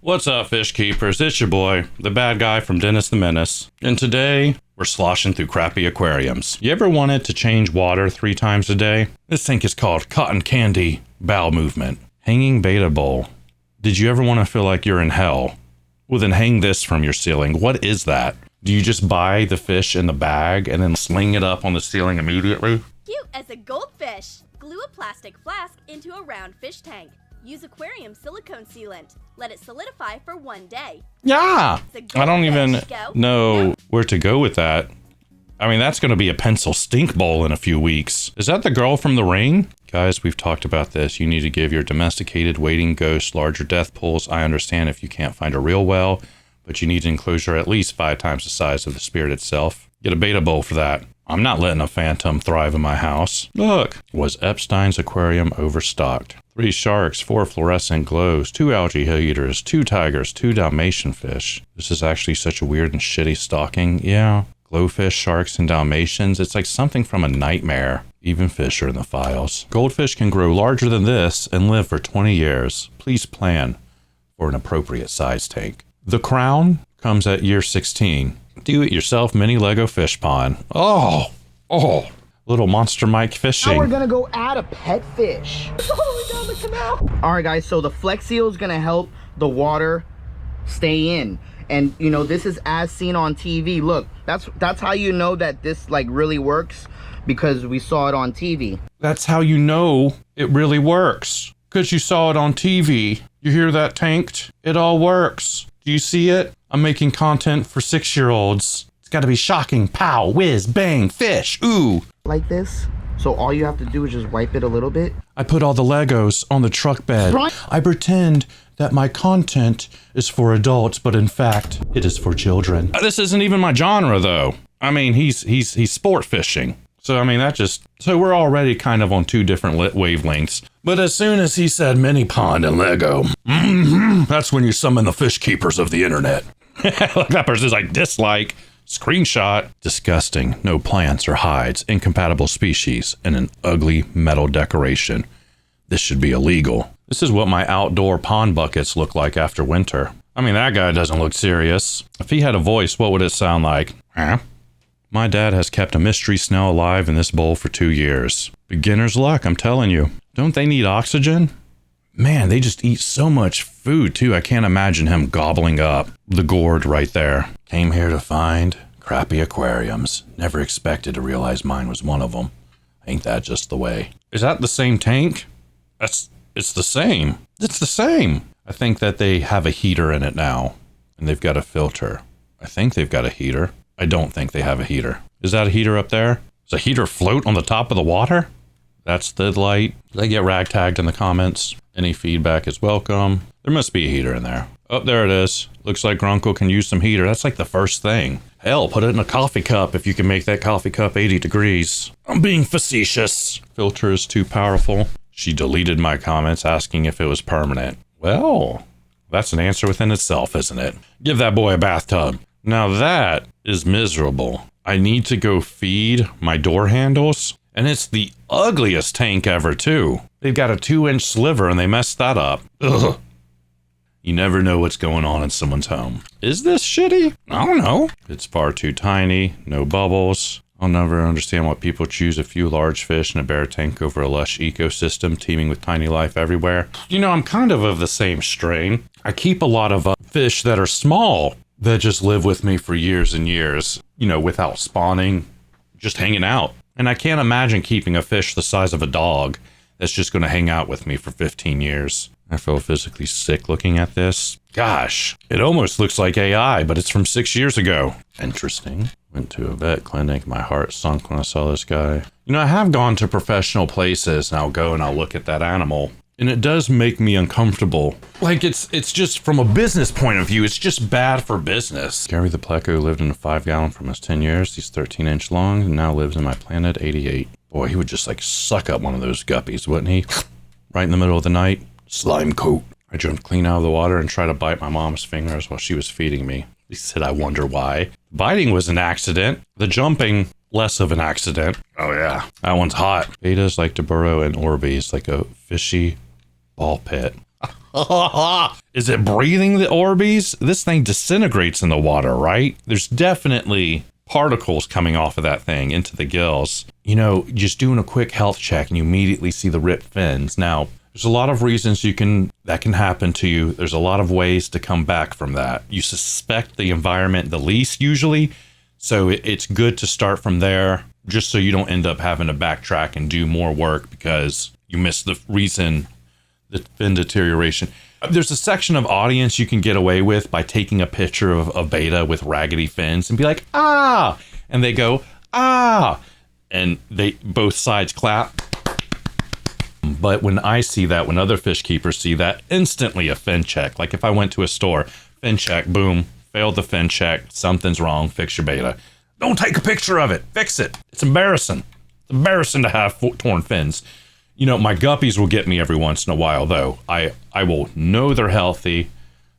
What's up, fish keepers? It's your boy, the bad guy from Dennis the Menace. And today, we're sloshing through crappy aquariums. You ever wanted to change water 3 times a day? This thing is called cotton candy bowel movement. Hanging beta bowl. Did you ever want to feel like you're in hell? Well, then hang this from your ceiling. What is that? Do you just buy the fish in the bag and then sling it up on the ceiling immediately? Cute as a goldfish. Glue a plastic flask into a round fish tank. Use Aquarium silicone sealant. Let it solidify for 1 day. Yeah! I don't even know where to go with that. I mean, that's going to be a pencil stink bowl in a few weeks. Is that the girl from The Ring? Guys, we've talked about this. You need to give your domesticated wading ghost larger death pools. I understand if you can't find a real well, but you need an enclosure at least 5 times the size of the spirit itself. Get a beta bowl for that. I'm not letting a phantom thrive in my house. Look, was Epstein's aquarium overstocked? 3 sharks, 4 fluorescent glows, 2 algae heaters, 2 tigers, 2 Dalmatian fish. This is actually such a weird and shitty stocking. Yeah, glowfish, sharks, and Dalmatians. It's like something from a nightmare. Even fish are in the files. Goldfish can grow larger than this and live for 20 years. Please plan for an appropriate size tank. The crown comes at year 16. Do-it-yourself mini Lego fish pond. Oh, little Monster Mike fishing. Now we're gonna go add a pet fish. Oh my god, the canal. All right, guys, so the Flex Seal is gonna help the water stay in. And you know, this is as seen on TV. Look, that's how you know that this like really works, because we saw it on TV. That's how you know it really works, because you saw it on TV. You hear that, tanked? It all works. Do you see it? I'm making content for 6-year-olds. It's got to be shocking. Pow, whiz, bang, fish, ooh. Like this. So all you have to do is just wipe it a little bit. I put all the Legos on the truck bed. I pretend that my content is for adults, but in fact, it is for children. This isn't even my genre, though. I mean, he's sport fishing. So, I mean, so we're already kind of on 2 different wavelengths. But as soon as he said mini pond and Lego, that's when you summon the fish keepers of the internet. That person's like, dislike, screenshot, disgusting, no plants or hides, incompatible species, and an ugly metal decoration. This should be illegal. This is what my outdoor pond buckets look like after winter. I mean, that guy doesn't look serious. If he had a voice, what would it sound like? Huh? My dad has kept a mystery snail alive in this bowl for 2 years. Beginner's luck, I'm telling you. Don't they need oxygen? Man, they just eat so much food, too. I can't imagine him gobbling up the gourd right there. Came here to find crappy aquariums. Never expected to realize mine was one of them. Ain't that just the way? Is that the same tank? It's the same. It's the same. I think that they have a heater in it now, and they've got a filter. I think they've got a heater. I don't think they have a heater. Is that a heater up there? Does a heater float on the top of the water? That's the light. Did I get ragtagged in the comments? Any feedback is welcome. There must be a heater in there. Oh, there it is. Looks like Grunkle can use some heater. That's like the first thing. Hell, put it in a coffee cup if you can make that coffee cup 80 degrees. I'm being facetious. Filter is too powerful. She deleted my comments asking if it was permanent. Well, that's an answer within itself, isn't it? Give that boy a bathtub. Now that is miserable. I need to go feed my door handles, and it's the ugliest tank ever, too. They've got a 2-inch sliver, and they messed that up. Ugh. You never know what's going on in someone's home. Is this shitty? I don't know. It's far too tiny, no bubbles. I'll never understand why people choose a few large fish in a bare tank over a lush ecosystem teeming with tiny life everywhere. You know, I'm kind of the same strain. I keep a lot of fish that are small, that just live with me for years and years, you know, without spawning, just hanging out. And I can't imagine keeping a fish the size of a dog that's just going to hang out with me for 15 years. I feel physically sick looking at this. Gosh, it almost looks like AI, but it's from 6 years ago. Interesting. Went to a vet clinic. My heart sunk when I saw this guy. You know, I have gone to professional places, and I'll go and I'll look at that animal. And it does make me uncomfortable. Like, it's just from a business point of view, it's just bad for business. Gary the Pleco lived in a 5-gallon for almost 10 years. He's 13-inch long and now lives in my Planet 88. Boy, he would just like suck up one of those guppies, wouldn't he? Right in the middle of the night. Slime coat. I jumped clean out of the water and tried to bite my mom's fingers while she was feeding me. He said, I wonder why. Biting was an accident. The jumping, less of an accident. Oh yeah, that one's hot. Betas like to burrow in Orbeez like a fishy ball pit. Is it breathing the Orbeez? This thing disintegrates in the water, right? There's definitely particles coming off of that thing into the gills. You know, just doing a quick health check and you immediately see the ripped fins. Now, there's a lot of reasons that can happen to you. There's a lot of ways to come back from that. You suspect the environment the least usually, so it's good to start from there, just so you don't end up having to backtrack and do more work because you missed the reason, the fin deterioration. There's a section of audience you can get away with by taking a picture of a beta with raggedy fins and be like, ah, and they go, ah, and they both sides clap. But when I see that, when other fish keepers see that, instantly a fin check. Like if I went to a store, fin check, boom, failed the fin check, something's wrong, fix your beta. Don't take a picture of it, fix it. It's embarrassing. It's embarrassing to have torn fins. You know, my guppies will get me every once in a while, though. I will know they're healthy.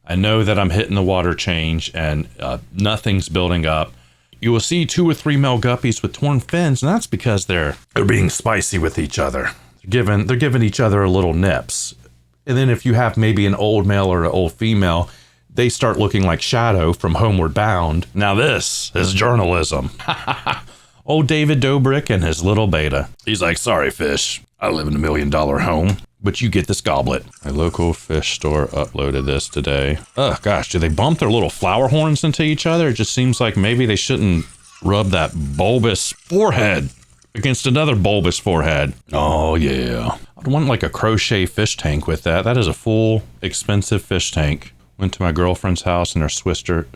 I know that I'm hitting the water change and nothing's building up. You will see 2 or 3 male guppies with torn fins, and that's because they're being spicy with each other. They're giving each other a little nips. And then if you have maybe an old male or an old female, they start looking like Shadow from Homeward Bound. Now this is journalism. Old David Dobrik and his little beta. He's like, sorry, fish. I live in $1 million home, but you get this goblet. My local fish store uploaded this today. Oh gosh, do they bump their little flower horns into each other? It just seems like maybe they shouldn't rub that bulbous forehead against another bulbous forehead. Oh yeah. I'd want like a crochet fish tank with that. That is a full expensive fish tank. Went to my girlfriend's house and her swister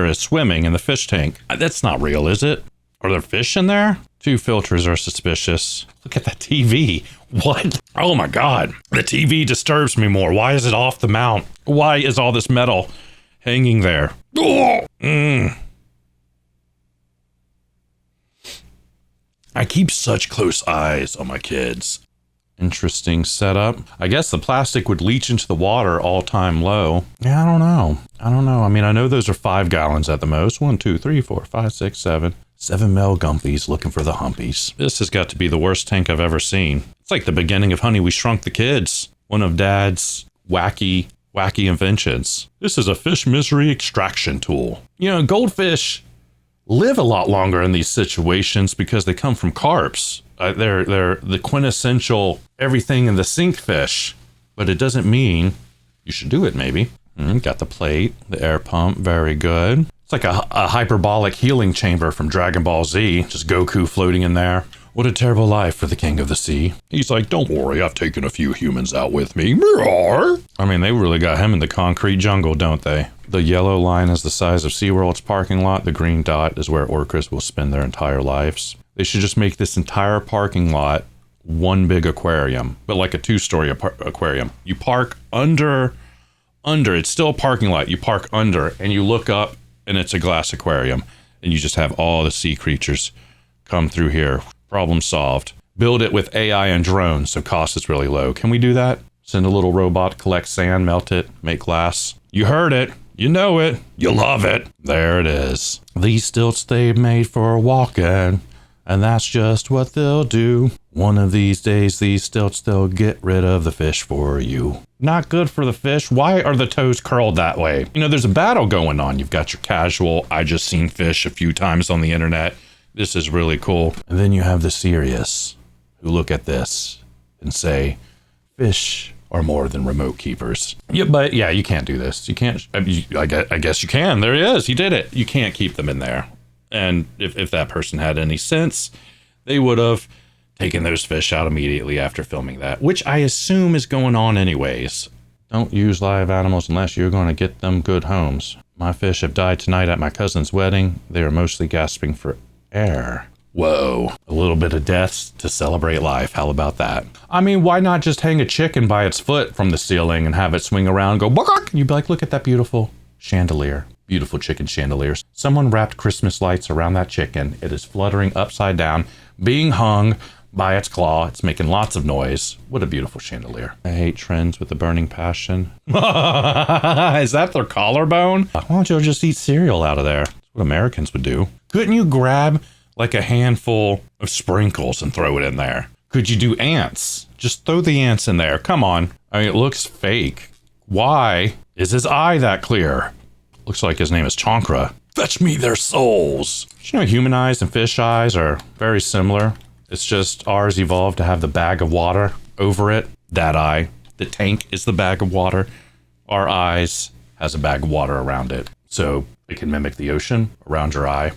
is swimming in the fish tank. That's not real, is it? Are there fish in there? 2 filters are suspicious. Look at that TV. What? Oh my God. The TV disturbs me more. Why is it off the mount? Why is all this metal hanging there? Oh! I keep such close eyes on my kids. Interesting setup. I guess the plastic would leach into the water all time low. Yeah, I don't know. I mean, I know those are 5 gallons at the most. 1, 2, 3, 4, 5, 6, 7. 7 male gumpies looking for the humpies. This has got to be the worst tank I've ever seen. It's like the beginning of Honey, We Shrunk the Kids. One of Dad's wacky inventions. This is a fish misery extraction tool. You know, goldfish live a lot longer in these situations because they come from carps. They're the quintessential everything in the sink fish, but it doesn't mean you should do it maybe. Got the plate, the air pump, very good. It's like a hyperbolic healing chamber from Dragon Ball Z, just Goku floating in there. What a terrible life for the king of the sea. He's like, don't worry, I've taken a few humans out with me. I mean, they really got him in the concrete jungle, don't they? The yellow line is the size of SeaWorld's parking lot. The green dot is where orcas will spend their entire lives. They should just make this entire parking lot one big aquarium, but like a 2-story aquarium. You park under, it's still a parking lot. You park under and you look up and it's a glass aquarium and you just have all the sea creatures come through here. Problem solved. Build it with AI and drones, so cost is really low. Can we do that? Send a little robot, collect sand, melt it, make glass. You heard it. You know it. You love it. There it is. These stilts they made for walking, and that's just what they'll do. One of these days, these stilts, they'll get rid of the fish for you. Not good for the fish. Why are the toes curled that way? You know, there's a battle going on. You've got your casual, I just seen fish a few times on the internet. This is really cool. And then you have the serious who look at this and say, fish are more than remote keepers. Yeah, but yeah, you can't do this. You can't, I guess you can. There he is. He did it. You can't keep them in there. And if that person had any sense, they would have taken those fish out immediately after filming that, which I assume is going on anyways. Don't use live animals unless you're going to get them good homes. My fish have died tonight at my cousin's wedding. They are mostly gasping for air. Whoa. A little bit of deaths to celebrate life. How about that? I mean, why not just hang a chicken by its foot from the ceiling and have it swing around and go bark? And you'd be like, look at that beautiful chandelier. Beautiful chicken chandeliers. Someone wrapped Christmas lights around that chicken. It is fluttering upside down, being hung by its claw. It's making lots of noise. What a beautiful chandelier. I hate trends with a burning passion. Is that their collarbone? Why don't you just eat cereal out of there? That's what Americans would do. Couldn't you grab like a handful of sprinkles and throw it in there? Could you do ants? Just throw the ants in there. Come on. I mean, it looks fake. Why is his eye that clear? Looks like his name is Chankra. Fetch me their souls. You know, human eyes and fish eyes are very similar. It's just ours evolved to have the bag of water over it. That eye. The tank is the bag of water. Our eyes has a bag of water around it. So it can mimic the ocean around your eye.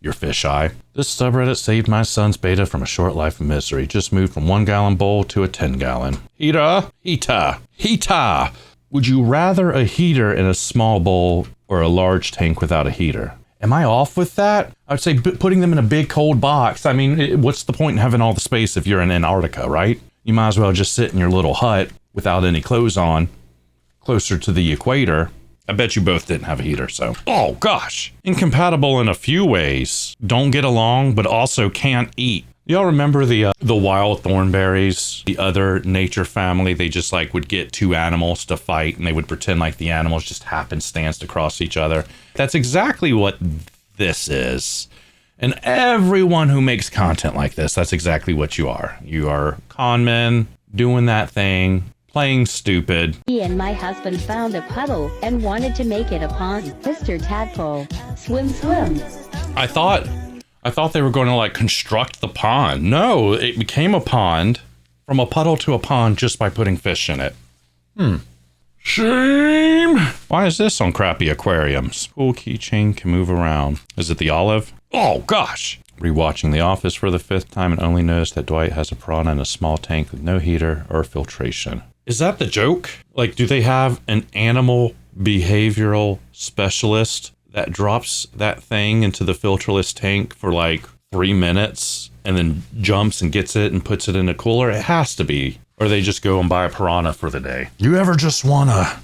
Your fish eye. This subreddit saved my son's beta from a short life of misery. Just moved from 1 gallon bowl to a 10 gallon. Heater. Would you rather a heater in a small bowl or a large tank without a heater? Am I off with that? I would say putting them in a big cold box. I mean, what's the point in having all the space if you're in Antarctica, right? You might as well just sit in your little hut without any clothes on, closer to the equator. I bet you both didn't have a heater, so. Oh gosh. Incompatible in a few ways. Don't get along, but also can't eat. Y'all remember the wild thornberries, the other nature family? They just like would get two animals to fight and they would pretend like the animals just happenstance to cross each other. That's exactly what this is. And everyone who makes content like this, that's exactly what you are. You are con men doing that thing, playing stupid. Me and my husband found a puddle and wanted to make it a pond. Mr. Tadpole, swim. I thought they were going to like construct the pond. No, it became a pond from a puddle to a pond just by putting fish in it. Shame. Why is this on crappy aquariums? Cool keychain can move around. Is it the olive? Oh gosh. Rewatching The Office for the 5th time and only noticed that Dwight has a prawn in a small tank with no heater or filtration. Is that the joke? Like, do they have an animal behavioral specialist that drops that thing into the filterless tank for like 3 minutes and then jumps and gets it and puts it in a cooler? It has to be. Or they just go and buy a piranha for the day. You ever just want to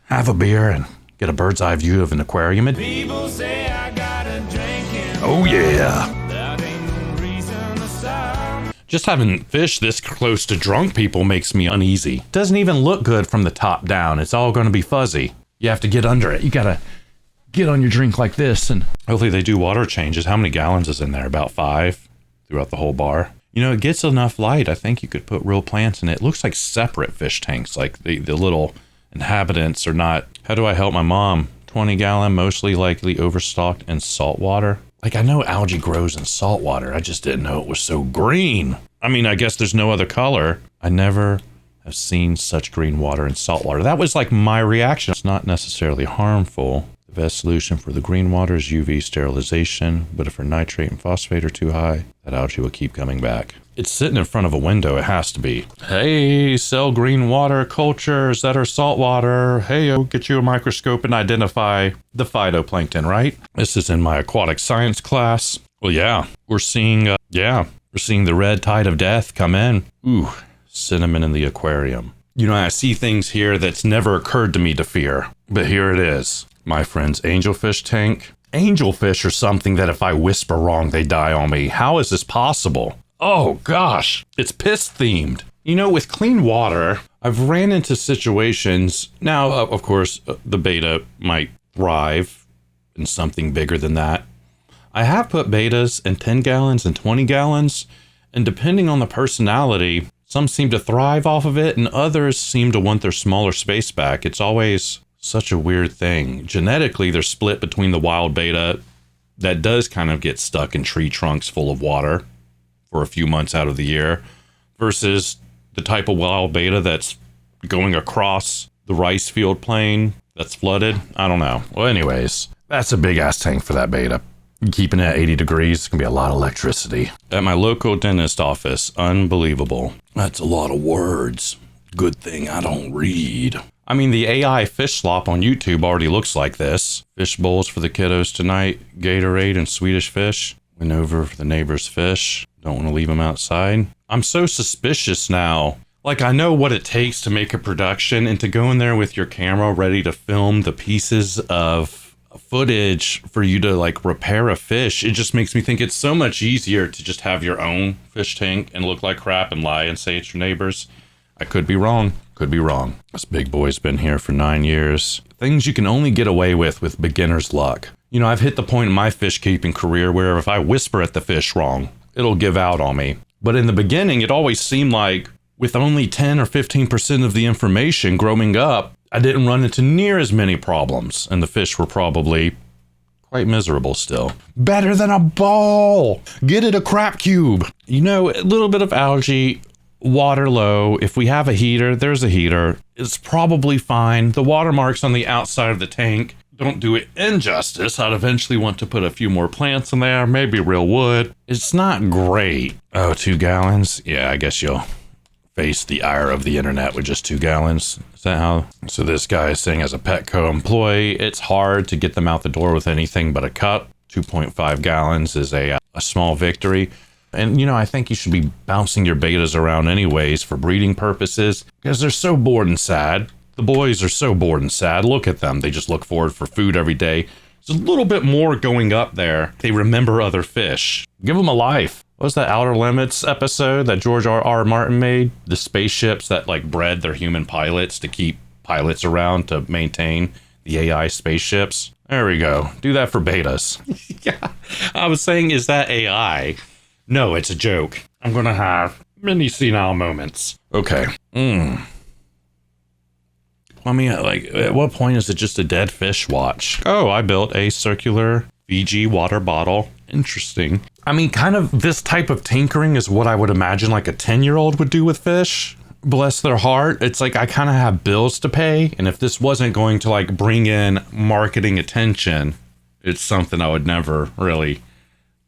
have a beer and get a bird's eye view of an aquarium? People say I gotta drink it. Oh yeah. That ain't no reason to stop. Just having fish this close to drunk people makes me uneasy. Doesn't even look good from the top down. It's all going to be fuzzy. You have to get under it. You gotta get on your drink like this, and hopefully they do water changes. How many gallons is in there? About 5 throughout the whole bar. You know, it gets enough light. I think you could put real plants in it. It looks like separate fish tanks, like the little inhabitants are not. How do I help my mom? 20 gallon, mostly likely overstocked in salt water. Like, I know algae grows in salt water. I just didn't know it was so green. I mean, I guess there's no other color. I never have seen such green water in salt water. That was like my reaction. It's not necessarily harmful. The best solution for the green water is UV sterilization, but if our nitrate and phosphate are too high, that algae will keep coming back. It's sitting in front of a window. It has to be. Hey, sell green water cultures that are salt water. Hey, I'll get you a microscope and identify the phytoplankton, right? This is in my aquatic science class. Well, yeah, we're seeing the red tide of death come in. Ooh, cinnamon in the aquarium. You know, I see things here that's never occurred to me to fear, but here it is. My friend's angelfish tank. Angelfish are something that if I whisper wrong, they die on me. How is this possible? Oh gosh, it's piss themed. You know, with clean water, I've ran into situations. Now, of course, the beta might thrive in something bigger than that. I have put betas in 10 gallons and 20 gallons, and depending on the personality, some seem to thrive off of it and others seem to want their smaller space back. It's always such a weird thing. Genetically, they're split between the wild beta that does kind of get stuck in tree trunks full of water for a few months out of the year versus the type of wild beta that's going across the rice field plain that's flooded. I don't know. Well, anyways, that's a big ass tank for that beta. Keeping it at 80 degrees, it's gonna be a lot of electricity. At my local dentist office, unbelievable. That's a lot of words. Good thing I don't read. I mean, the AI fish slop on YouTube already looks like this. Fish bowls for the kiddos tonight, Gatorade and Swedish fish. Went over for the neighbor's fish. Don't want to leave them outside. I'm so suspicious now. Like, I know what it takes to make a production, and to go in there with your camera ready to film the pieces of footage for you to like repair a fish. It just makes me think it's so much easier to just have your own fish tank and look like crap and lie and say it's your neighbor's. I could be wrong. Could be wrong. This big boy's been here for 9 years. Things you can only get away with beginner's luck. You know, I've hit the point in my fish keeping career where if I whisper at the fish wrong, it'll give out on me. But in the beginning, it always seemed like with only 10 or 15% of the information growing up, I didn't run into near as many problems, and the fish were probably quite miserable still. Better than a ball! Get it a crap cube! You know, a little bit of algae, water low. If we have a heater, there's a heater. It's probably fine. The watermarks on the outside of the tank don't do it injustice. I'd eventually want to put a few more plants in there, maybe real wood. It's not great. Oh, 2 gallons? Yeah, I guess you'll face the ire of the internet with just 2 gallons. Is that how? So this guy is saying, as a Petco employee, it's hard to get them out the door with anything but a cup. 2.5 gallons is a small victory. And, you know, I think you should be bouncing your betas around anyways for breeding purposes, because they're so bored and sad. The boys are so bored and sad. Look at them. They just look forward for food every day. There's a little bit more going up there. They remember other fish. Give them a life. What was that Outer Limits episode that George R.R. Martin made? The spaceships that like bred their human pilots to keep pilots around to maintain the AI spaceships. There we go. Do that for betas. Yeah. I was saying, is that AI? No, it's a joke. I'm gonna have many senile moments. Okay. I mean, like, at what point is it just a dead fish watch? Oh, I built a circular Fiji water bottle. Interesting. I mean, kind of this type of tinkering is what I would imagine like a 10-year-old would do with fish. Bless their heart. It's like I kind of have bills to pay. And if this wasn't going to like bring in marketing attention, it's something I would never really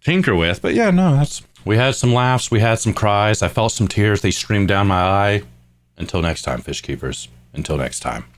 tinker with. But yeah, no, we had some laughs. We had some cries. I felt some tears. They streamed down my eye. Until next time, fish keepers. Until next time.